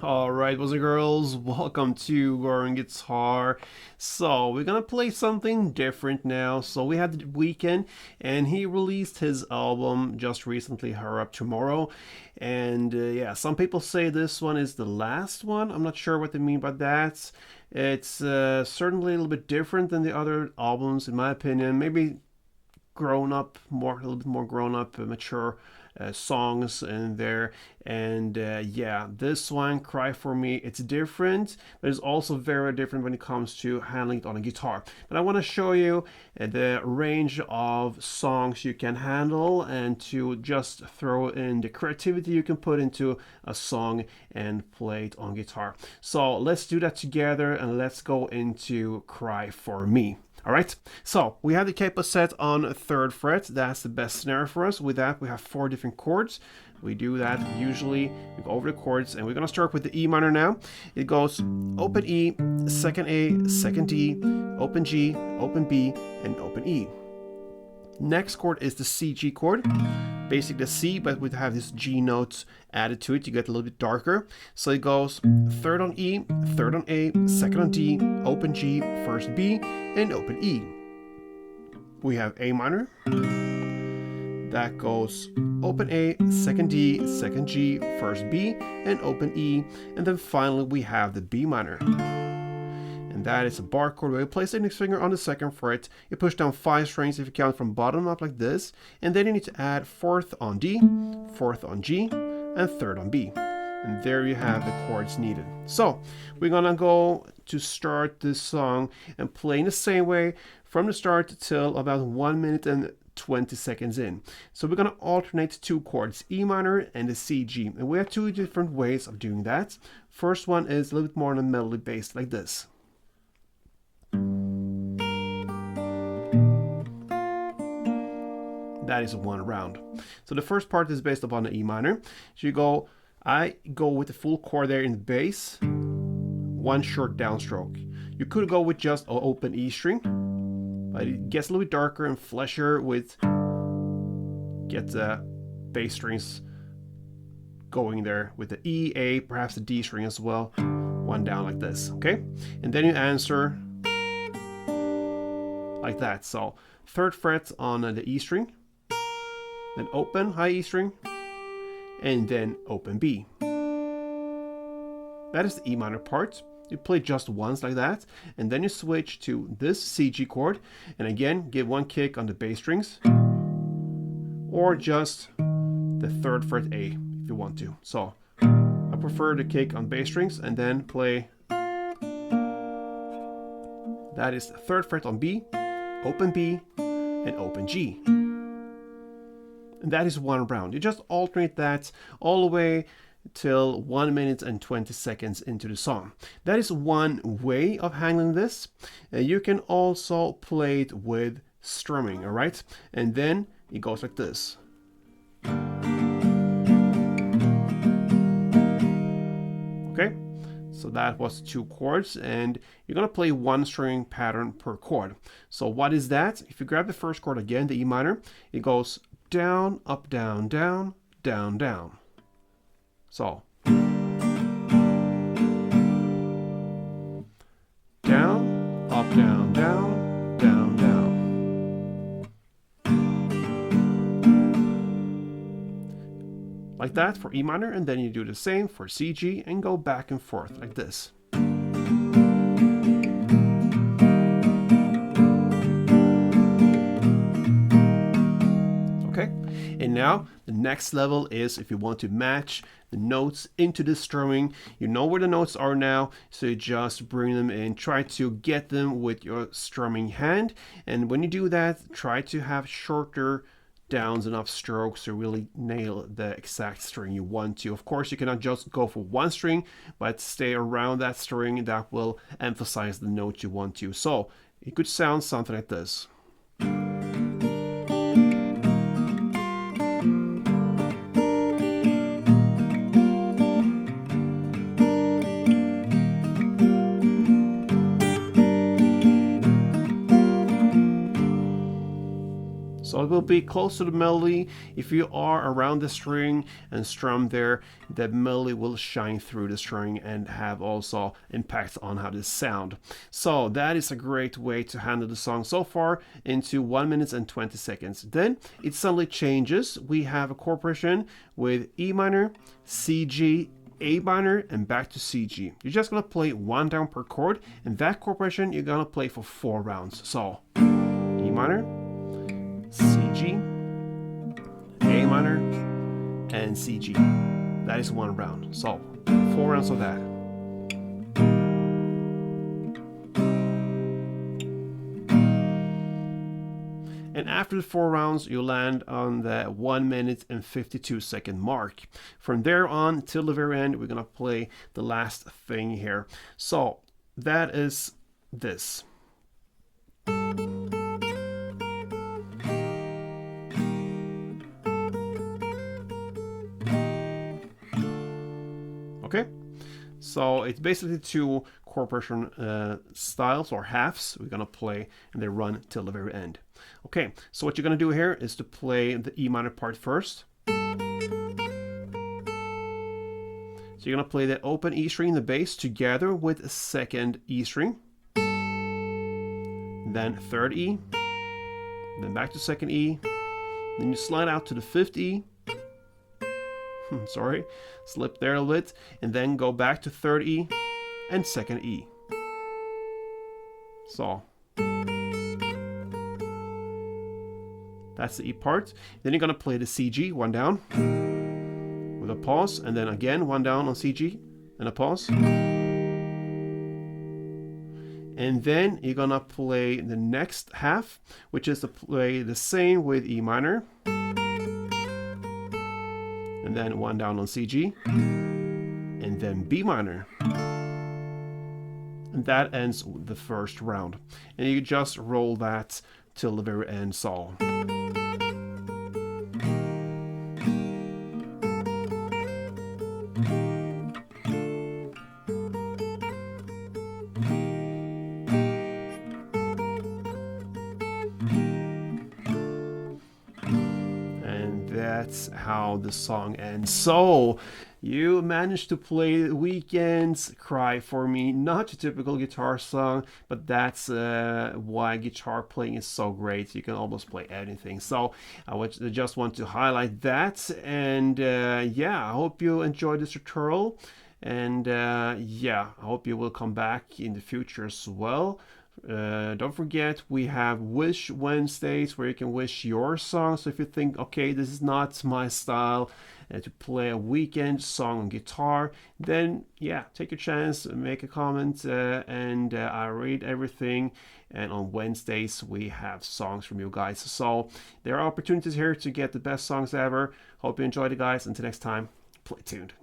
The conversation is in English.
Alright, boys and girls, welcome to Goring Guitar. So, we're gonna play something different now. So, we had The Weeknd, and he released his album just recently, Hurry Up Tomorrow. And yeah, some people say this one is the last one. I'm not sure what they mean by that. It's certainly a little bit different than the other albums, in my opinion. Maybe grown up, a little bit more grown up, mature songs in there. And yeah, this one, Cry For Me, it's different, but it's also very different when it comes to handling it on a guitar. But I want to show you the range of songs you can handle and to just throw in the creativity you can put into a song and play it on guitar. So let's do that together and let's go into Cry For Me. All right, so we have the capo set on 3rd fret. That's the best scenario for us. With that, we have 4 different chords. We do that usually. We go over the chords, and we're gonna start with the E minor now. It goes open E, second A, second D, open G, open B, and open E. Next chord is the C G chord. Basically the C, but we have this G note added to it to get a little bit darker. So it goes 3rd on E, 3rd on A, 2nd on D, open G, 1st B, and open E. We have A minor. That goes open A, 2nd D, 2nd G, 1st B, and open E. And then finally we have the B minor. And that is a bar chord where you place the index finger on the 2nd fret. You push down 5 strings if you count from bottom up like this. And then you need to add 4th on D, 4th on G, and 3rd on B. And there you have the chords needed. So we're gonna go to start this song and play in the same way from the start till about 1 minute and 20 seconds in. So we're gonna alternate 2 chords, E minor and the C G. And we have 2 different ways of doing that. First one is a little bit more on a melody based like this. That is 1 round. So the first part is based upon the E minor. So I go with the full chord there in the bass, 1 short downstroke. You could go with just an open E string, but it gets a little bit darker and fleshier with get the bass strings going there with the E, A, perhaps the D string as well. 1 down like this, okay? And then you answer like that. So 3rd fret on the E string, then open high E string, and then open B. That is the E minor part. You play just once like that, and then you switch to this C G chord, and again give 1 kick on the bass strings, or just the 3rd fret A if you want to. So I prefer the kick on bass strings and then play. That is the 3rd fret on B, open B, and open G. And that is 1 round. You just alternate that all the way till 1 minute and 20 seconds into the song. That is one way of handling this. You can also play it with strumming, all right? And then it goes like this. Okay? So that was 2 chords, and you're gonna play 1 string pattern per chord. So what is that? If you grab the first chord again, the E minor, it goes down, up, down, down, down, down. So down, up, down, down, down, down. Like that for E minor, and then you do the same for C, G, and go back and forth like this. Okay, and now the next level is if you want to match the notes into the strumming. You know where the notes are now, so you just bring them in, try to get them with your strumming hand. And when you do that, try to have shorter downs and up strokes to really nail the exact string you want to. Of course, you cannot just go for 1 string, but stay around that string that will emphasize the note you want to. So it could sound something like this. So So it will be close to the melody. If you are around the string and strum there, the melody will shine through the string and have also impact on how this sound. So that is a great way to handle the song so far into 1 minute and 20 seconds. Then it suddenly changes. We have a chord progression with E minor, C, G, A minor, and back to C, G. You're just gonna play one down per chord, and that chord progression you're gonna play for 4 rounds. So E minor, C, G, A minor, and C, G. That is 1 round. So 4 rounds of that. And after the 4 rounds, you land on the 1 minute and 52 second mark. From there on till the very end, we're gonna play the last thing here. So that is this. Okay, so it's basically 2 chord progression styles or halves we're gonna play, and they run till the very end. Okay, so what you're gonna do here is to play the E minor part first. So you're gonna play the open E string, the bass, together with a second E string, then third E, then back to second E, then you slide out to the 5th E. Sorry, slip there a bit, and then go back to 3rd E and 2nd E. So that's the E part. Then you're gonna play the C, G, 1 down with a pause, and then again 1 down on C, G and a pause. And then you're gonna play the next half, which is to play the same with E minor, and then 1 down on C, G, and then B minor. And that ends the first round. And you just roll that till the very end. So that's how the song ends. So you managed to play Weeknd's Cry For Me. Not a typical guitar song, but that's why guitar playing is so great. You can almost play anything. So I just want to highlight that. And yeah, I hope you enjoyed this tutorial. And yeah, I hope you will come back in the future as well. Don't forget, we have Wish Wednesdays where you can wish your song. So if you think, okay, this is not my style to play a Weeknd song on guitar, then yeah, take a chance, make a comment, and I read everything. And on Wednesdays we have songs from you guys. So there are opportunities here to get the best songs ever. Hope you enjoyed it, guys. Until next time, play tuned.